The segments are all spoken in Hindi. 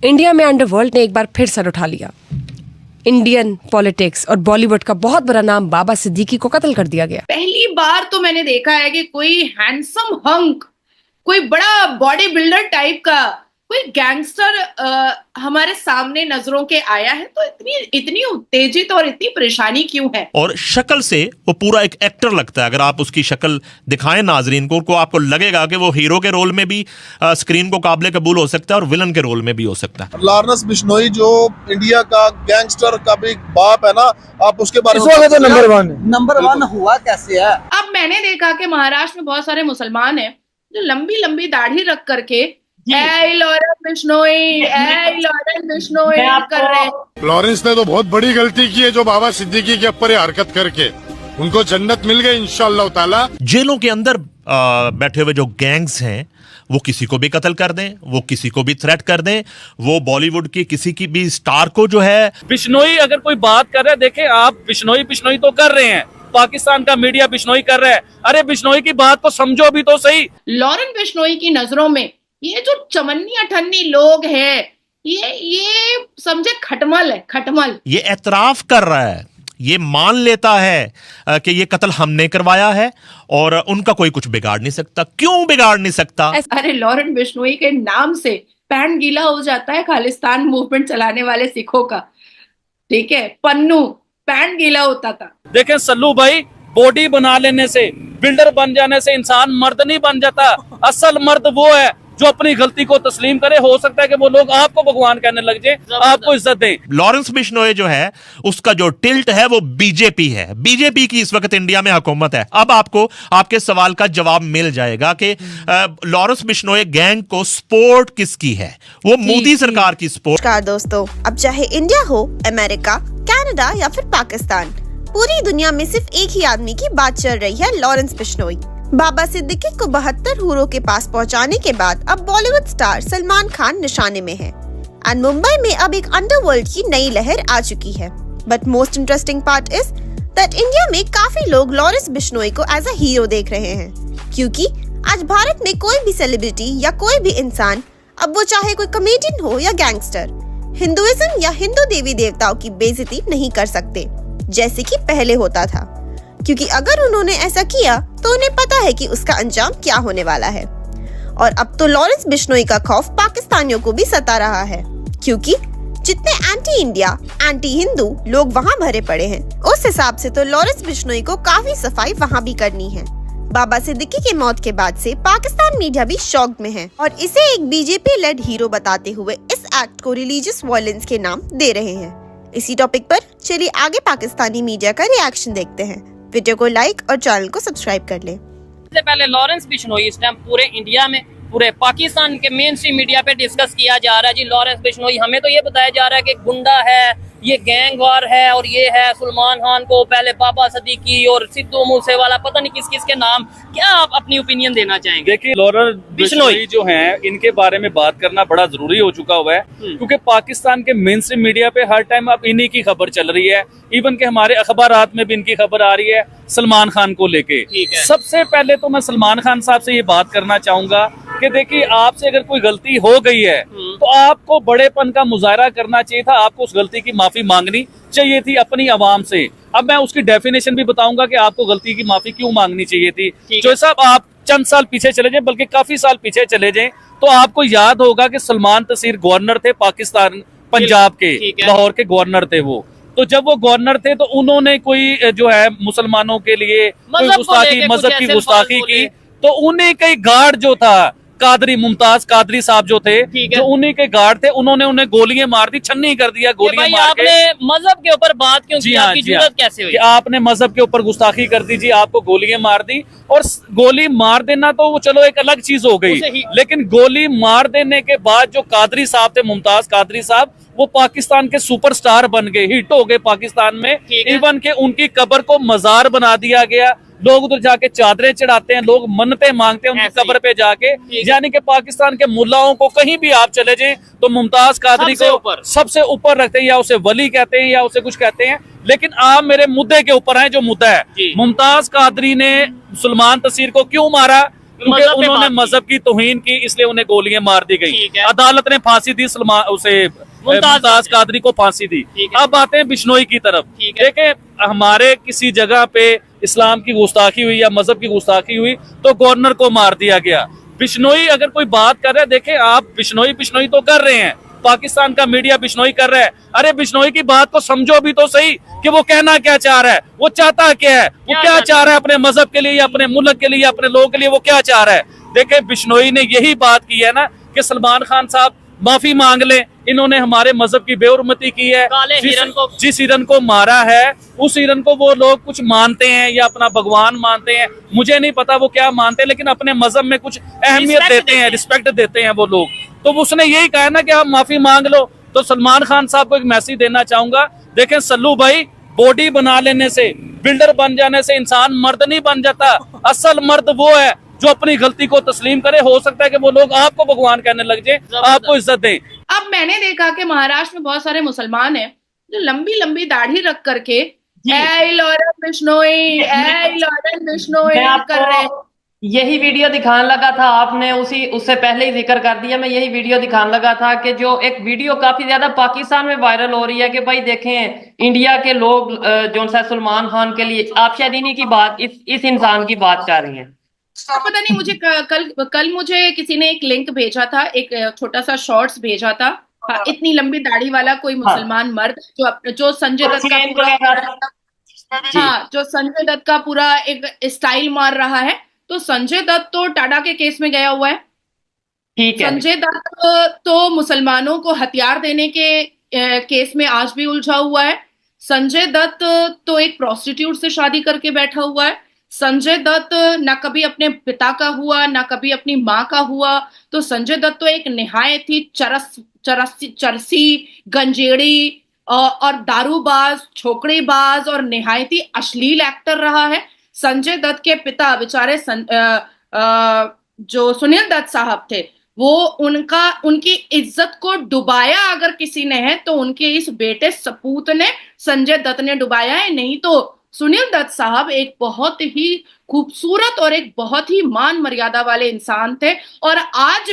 इंडिया में अंडरवर्ल्ड ने एक बार फिर सर उठा लिया। इंडियन पॉलिटिक्स और बॉलीवुड का बहुत बड़ा नाम बाबा सिद्दीकी को कत्ल कर दिया गया। पहली बार तो मैंने देखा है कि कोई हैंडसम हंक, कोई बड़ा बॉडी बिल्डर टाइप का कोई गैंगस्टर हमारे सामने नजरों के आया है, तो इतनी उत्तेजित और इतनी परेशानी क्यों है? और शक्ल से वो पूरा एक एक्टर लगता है। अगर आप उसकी शक्ल दिखाएं नाजरीन को आपको लगेगा कि वो हीरो के रोल में भी स्क्रीन को काबिल कबूल हो सकता है और विलन के रोल में भी हो सकता है। लॉरेंस बिश्नोई जो इंडिया का गैंगस्टर का भी बाप है ना, आप उसके बारे में तो नंबर वन हुआ कैसे है? अब मैंने देखा कि महाराष्ट्र में बहुत सारे मुसलमान हैं जो लंबी लंबी दाढ़ी रख करके लॉरेंस बिश्नोई कर रहे हैं। लॉरेंस ने तो बहुत बड़ी गलती की है जो बाबा सिद्दीकी के ऊपर हरकत करके उनको जन्नत मिल गई इंशाअल्लाह ताला। जेलों के अंदर बैठे हुए जो गैंग्स हैं वो किसी को भी कत्ल कर दें, वो किसी को भी थ्रेट कर दें, वो बॉलीवुड की किसी की भी स्टार को जो है। बिश्नोई अगर कोई बात कर रहा है, देखें आप बिश्नोई तो कर रहे हैं, पाकिस्तान का मीडिया बिश्नोई कर रहा है। अरे बिश्नोई की बात को समझो भी तो सही। लॉरेंस बिश्नोई की नजरों में ये जो चमन्नी अठन्नी लोग हैं, ये समझे खटमल है, खटमल। ये एतराफ कर रहा है, ये मान लेता है कि ये कत्ल हमने करवाया है और उनका कोई कुछ बिगाड़ नहीं सकता। क्यों बिगाड़ नहीं सकता? अरे लॉरेंस बिश्नोई के नाम से पैंट गीला हो जाता है खालिस्तान मूवमेंट चलाने वाले सिखों का, ठीक है? पन्नू पैंट गीला होता था। देखें सल्लू भाई, बॉडी बना लेने से, बिल्डर बन जाने से इंसान मर्द नहीं बन जाता। असल मर्द वो है जो अपनी गलती को तस्लीम करे। हो सकता है कि वो लोग आपको भगवान कहने लग जाए, आपको इज्जत दें। लॉरेंस बिश्नोई जो है उसका जो टिल्ट है वो बीजेपी है। बीजेपी की इस वक्त इंडिया में हुकूमत है। अब आपको आपके सवाल का जवाब मिल जाएगा कि लॉरेंस बिश्नोई गैंग को सपोर्ट किसकी है? वो मोदी सरकार की सपोर्ट। नमस्कार दोस्तों, अब चाहे इंडिया हो, अमेरिका, कनाडा या फिर पाकिस्तान, पूरी दुनिया में सिर्फ एक ही आदमी की बात चल रही है, लॉरेंस बिश्नोई। बाबा सिद्दीकी को 72 हूरों के पास पहुंचाने के बाद अब बॉलीवुड स्टार सलमान खान निशाने में है एंड मुंबई में अब एक अंडरवर्ल्ड की नई लहर आ चुकी है। But most interesting part is that India में काफी लोग लॉरेंस बिश्नोई को एज अ हीरो देख रहे हैं, क्योंकि आज भारत में कोई भी सेलिब्रिटी या कोई भी इंसान, अब वो चाहे कोई कॉमेडियन हो या गैंगस्टर, हिंदुइज्म या हिंदू देवी देवताओं की बेइज्जती नहीं कर सकते जैसे कि पहले होता था, क्योंकि अगर उन्होंने ऐसा किया तो उन्हें पता है कि उसका अंजाम क्या होने वाला है। और अब तो लॉरेंस बिश्नोई का खौफ पाकिस्तानियों को भी सता रहा है, क्योंकि जितने एंटी इंडिया, एंटी हिंदू लोग वहाँ भरे पड़े हैं, उस हिसाब से तो लॉरेंस बिश्नोई को काफी सफाई वहाँ भी करनी है। बाबा सिद्दीकी की मौत के बाद से पाकिस्तान मीडिया भी शॉक में है और इसे एक बीजेपी लेड हीरो बताते हुए इस एक्ट को रिलीजियस वायलेंस के नाम दे रहे हैं। इसी टॉपिक पर चलिए आगे पाकिस्तानी मीडिया का रिएक्शन देखते हैं। वीडियो को लाइक और चैनल को सब्सक्राइब कर लें। सबसे पहले लॉरेंस बिश्नोई इस टाइम पूरे इंडिया में, पूरे पाकिस्तान के मेन स्ट्रीम मीडिया पे डिस्कस किया जा रहा है। जी लॉरेंस बिश्नोई, हमें तो ये बताया जा रहा है कि गुंडा है, ये गैंग वार है और ये है सलमान खान को पहले बाबा सिद्दीकी और सिद्धू मूसेवाला, पता नहीं किस किस के नाम। क्या आप अपनी ओपिनियन देना चाहेंगे? देखिए लॉरेंस बिश्नोई जो हैं, इनके बारे में बात करना बड़ा जरूरी हो चुका हुआ है, क्योंकि पाकिस्तान के मेन स्ट्रीम मीडिया पे हर टाइम अब इन्हीं की खबर चल रही है। इवन के हमारे अखबारात में भी इनकी खबर आ रही है सलमान खान को लेके। सबसे पहले तो मैं सलमान खान साहब से ये बात करना चाहूंगा कि देखिए, आपसे अगर कोई गलती हो गई है तो आपको बड़ेपन का मुजाहरा करना चाहिए था, आपको उस गलती की माफी मांगनी चाहिए थी अपनी आवाम से। अब मैं उसकी डेफिनेशन भी बताऊंगा कि आपको गलती की माफी क्यों मांगनी चाहिए थी। जो साहब, आप चंद साल पीछे चले जाएं, बल्कि काफी साल पीछे चले जाएं, तो आपको याद होगा कि सलमान तसीर गवर्नर थे पाकिस्तान, पंजाब के, लाहौर के गवर्नर थे वो। तो जब वो गवर्नर थे तो उन्होंने कोई जो है मुसलमानों के लिए गुस्ताखी, मजहब की गुस्ताखी की, तो उन्हीं के गार्ड जो था कादरी, मुमताज कादरी साहब जो थे, जो उन्हीं के गार्ड थे, उन्होंने उन्हें गोलियां मार दी, छन्नी कर दिया गोलियां मार के। आपने मजहब के ऊपर बात क्यों की? आपकी जुर्रत कैसे हुई? आपने मजहब के ऊपर गुस्ताखी कर दी जी, आपको गोलियां मार दी। और गोली मार देना तो वो चलो एक अलग चीज हो गई, लेकिन गोली मार देने के बाद जो कादरी साहब थे, मुमताज कादरी साहब, वो पाकिस्तान के सुपरस्टार बन गए, हिट हो गए पाकिस्तान में। इवन के उनकी कब्र को मजार बना दिया गया, लोग उधर जाके चादरें चढ़ाते हैं, लोग मन्नतें मांगते हैं उनकी कब्र पे जाके। यानी कि पाकिस्तान के मुल्लाओं को कहीं भी आप चले जाएं तो मुमताज कादरी को सबसे ऊपर रखते हैं, या उसे वली कहते हैं या उसे कुछ कहते हैं। लेकिन आप मेरे मुद्दे के ऊपर हैं, जो मुद्दा है, मुमताज कादरी ने सलमान तसीर को क्यों मारा? क्योंकि मजहब पे उन्होंने बात की। मजहब की तौहीन की, इसलिए उन्हें गोलियां मार दी गई। ठीक है। अदालत ने फांसी दी मुमताज कादरी को फांसी दी। ठीक है। अब आते हैं बिश्नोई की तरफ। ठीक है। देखें, हमारे किसी जगह पे इस्लाम की गुस्ताखी हुई या मजहब की गुस्ताखी हुई तो गवर्नर को मार दिया गया। बिश्नोई अगर कोई बात कर रहे हैं, देखें आप बिश्नोई तो कर रहे हैं, पाकिस्तान का मीडिया बिश्नोई कर रहा है। अरे बिश्नोई की बात को समझो भी तो सही कि वो कहना क्या चाह रहा है, वो चाहता क्या है, वो क्या चाह रहा है अपने मजहब के लिए या अपने मुल्क के लिए या अपने लोगों के लिए, वो क्या चाह रहा है। देखें, बिश्नोई ने यही बात की है ना कि सलमान खान साहब माफी मांग लें, इन्होंने हमारे मजहब की बेहुरमती की है। काले हिरन को जिस हिरन को मारा है उस हिरन को वो लोग कुछ मानते हैं या अपना भगवान मानते हैं, मुझे नहीं पता वो क्या मानते हैं, लेकिन अपने मजहब में कुछ अहमियत देते हैं, रिस्पेक्ट देते हैं वो लोग। तो उसने यही कहा ना कि आप माफी मांग लो। तो सलमान खान साहब को एक मैसेज देना चाहूंगा, देखें सल्लू भाई, बॉडी बना लेने से, बिल्डर बन जाने से इंसान मर्द नहीं बन जाता। असल मर्द वो है जो अपनी गलती को तस्लीम करे। हो सकता है कि वो लोग आपको भगवान कहने लग जाए, आपको इज्जत दें। अब मैंने देखा कि महाराष्ट्र में बहुत सारे मुसलमान हैं जो लंबी लंबी दाढ़ी रख करके ऐ लॉरेंस बिश्नोई, ऐ लॉरेंस बिश्नोई मैं कर रहे हैं। आपको यही वीडियो दिखाने लगा था, आपने उससे पहले ही जिक्र कर दिया। मैं यही वीडियो दिखाने लगा था कि जो एक वीडियो काफी ज्यादा पाकिस्तान में वायरल हो रही है कि भाई देखें इंडिया के लोग जो सा सलमान खान के लिए, आप शायद इन्हीं की बात, इस इंसान की बात कर रही हैं। पता नहीं, मुझे कल मुझे किसी ने एक लिंक भेजा था, एक छोटा सा शॉर्ट्स भेजा था। हाँ, इतनी लंबी दाढ़ी वाला कोई मुसलमान मर्द जो संजय दत्त का पूरा, हाँ, जो संजय दत्त का पूरा एक स्टाइल मार रहा है। तो संजय दत्त तो टाटा के केस में गया हुआ है। ठीक है। संजय दत्त तो मुसलमानों को हथियार देने के केस में आज भी उलझा हुआ है। संजय दत्त तो एक प्रोस्टिट्यूट से शादी करके बैठा हुआ है। संजय दत्त ना कभी अपने पिता का हुआ ना कभी अपनी माँ का हुआ। तो संजय दत्त तो एक निहायत ही चरसी गंजेड़ी और दारूबाज, छोकड़ीबाज और निहायत ही अश्लील एक्टर रहा है। संजय दत्त के पिता बेचारे जो सुनील दत्त साहब थे, वो उनकी इज्जत को डुबाया अगर किसी ने है तो उनके इस बेटे सपूत ने, संजय दत्त ने डुबाया है। नहीं तो सुनील दत्त साहब एक बहुत ही खूबसूरत और एक बहुत ही मान मर्यादा वाले इंसान थे। और आज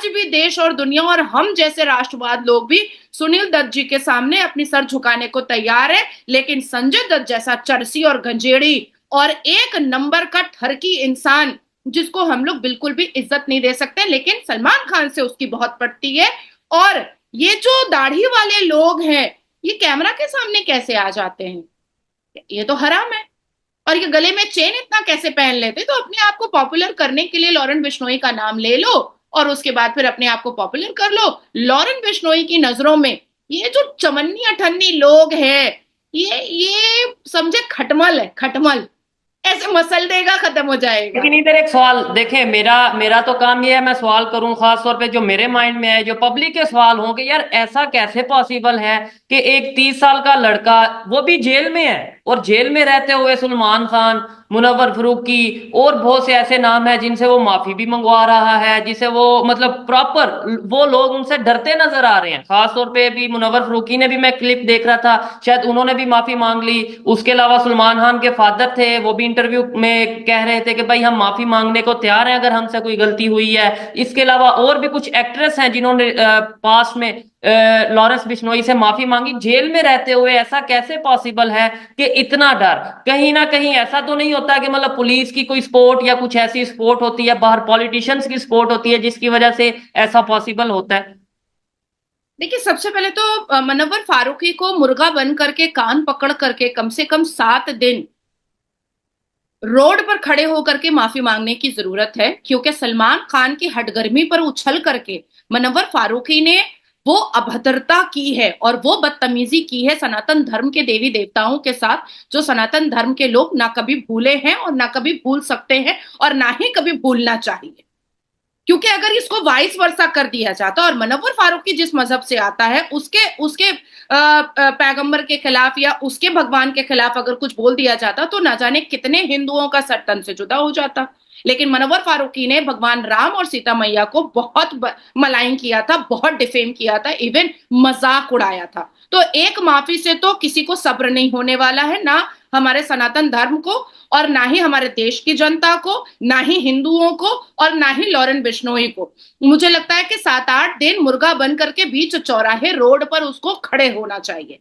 भी देश और दुनिया और हम जैसे राष्ट्रवाद लोग भी सुनील दत्त जी के सामने अपनी सर झुकाने को तैयार है। लेकिन संजय दत्त जैसा चरसी और गंजेड़ी और एक नंबर का ठरकी इंसान जिसको हम लोग बिल्कुल भी इज्जत नहीं दे सकते, लेकिन सलमान खान से उसकी बहुत पड़ती है। और ये जो दाढ़ी वाले लोग हैं, ये कैमरा के सामने कैसे आ जाते हैं? ये तो हराम है। और ये गले में चेन इतना कैसे पहन लेते? तो अपने आप को पॉपुलर करने के लिए लॉरेंस बिश्नोई का नाम ले लो और उसके बाद फिर अपने आप को पॉपुलर कर लो। लॉरेंस बिश्नोई की नजरों में ये जो चमन्नी अठन्नी लोग हैं, ये समझे खटमल है, खटमल। ऐसे मसल देगा, खत्म हो जाएगा। लेकिन इधर एक सवाल देखें, मेरा तो काम ये है, मैं सवाल करूं खास तौर पे जो मेरे माइंड में है, जो पब्लिक के सवाल हों कि यार ऐसा कैसे पॉसिबल है कि एक 30 साल का लड़का, वो भी जेल में है, और जेल में रहते हुए सलमान खान, मुनव्वर फारूकी और बहुत से ऐसे नाम है जिनसे वो माफी भी मंगवा रहा है, जिसे वो मतलब प्रॉपर वो लोग उनसे डरते नजर आ रहे हैं। खास तौर पे भी मुनव्वर फारूकी ने भी, मैं क्लिप देख रहा था, शायद उन्होंने भी माफी मांग ली। उसके अलावा सलमान खान के फादर थे, वो भी इंटरव्यू में कह रहे थे कि भाई हम माफी मांगने को तैयार हैं अगर हमसे कोई गलती हुई है। इसके अलावा और भी कुछ एक्ट्रेस हैं जिन्होंने पास में लॉरेंस बिश्नोई से माफी मांगी जेल में रहते हुए। ऐसा कैसे पॉसिबल है कि इतना डर? कहीं ना कहीं ऐसा तो नहीं होता कि मतलब पुलिस की कोई सपोर्ट या कुछ ऐसी सपोर्ट होती है, बाहर पॉलिटिशियंस की सपोर्ट होती है जिसकी वजह से ऐसा पॉसिबल होता है? देखिए, सबसे पहले तो मुनव्वर फारूकी को मुर्गा बन करके कान पकड़ करके कम से कम 7 दिन रोड पर खड़े होकर के माफी मांगने की जरूरत है, क्योंकि सलमान खान की हटगर्मी पर उछल करके मुनव्वर फारूकी ने वो अभद्रता की है और वो बदतमीजी की है सनातन धर्म के देवी देवताओं के साथ, जो सनातन धर्म के लोग ना कभी भूले हैं और ना कभी भूल सकते हैं और ना ही कभी भूलना चाहिए। क्योंकि अगर इसको वाइस वर्सा कर दिया जाता और मुनव्वर फारूकी जिस मजहब से आता है उसके पैगंबर के खिलाफ या उसके भगवान के खिलाफ अगर कुछ बोल दिया जाता तो ना जाने कितने हिंदुओं का सर तन से जुदा हो जाता। लेकिन मुनव्वर फारूकी ने भगवान राम और सीता मैया को बहुत मलाइन किया था, बहुत डिफेम किया था, इवन मजाक उड़ाया था। तो एक माफी से तो किसी को सब्र नहीं होने वाला है, ना हमारे सनातन धर्म को, और ना ही हमारे देश की जनता को, ना ही हिंदुओं को, और ना ही लॉरेंस बिश्नोई को। मुझे लगता है कि 7-8 दिन मुर्गा बन करके बीच चौराहे रोड पर उसको खड़े होना चाहिए।